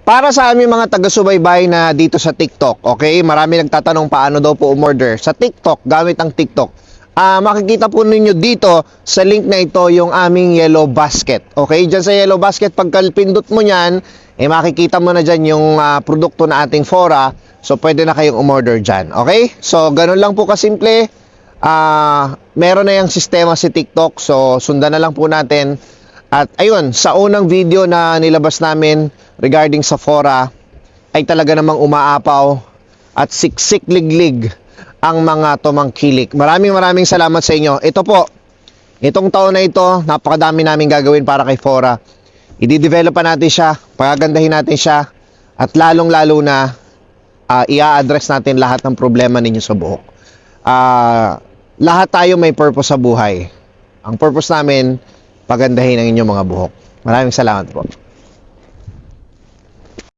Para sa aming mga taga-subaybay na dito sa TikTok, okay? Marami nagtatanong paano daw po umorder sa TikTok gamit ang TikTok. Makikita po ninyo dito sa link na ito yung aming yellow basket. Okay? Diyan sa yellow basket, pagka pindot mo yan, makikita mo na dyan yung produkto na ating Fora. So, pwede na kayong umorder dyan. Okay? So, ganun lang po kasimple. Meron na yung sistema si TikTok. So, sundan na lang po natin. At ayun, sa unang video na nilabas namin regarding sa Fora, ay talaga namang umaapaw at siksik-liglig ang mga tumangkilik. Maraming salamat sa inyo. Ito po, itong taon na ito, napakadami namin gagawin para kay Fora. I-develop pa natin siya, pagagandahin natin siya, at lalong-lalo na i-address natin lahat ng problema ninyo sa buhok. Lahat tayo may purpose sa buhay. Ang purpose namin, pagandahin ang inyong mga buhok. Maraming salamat po.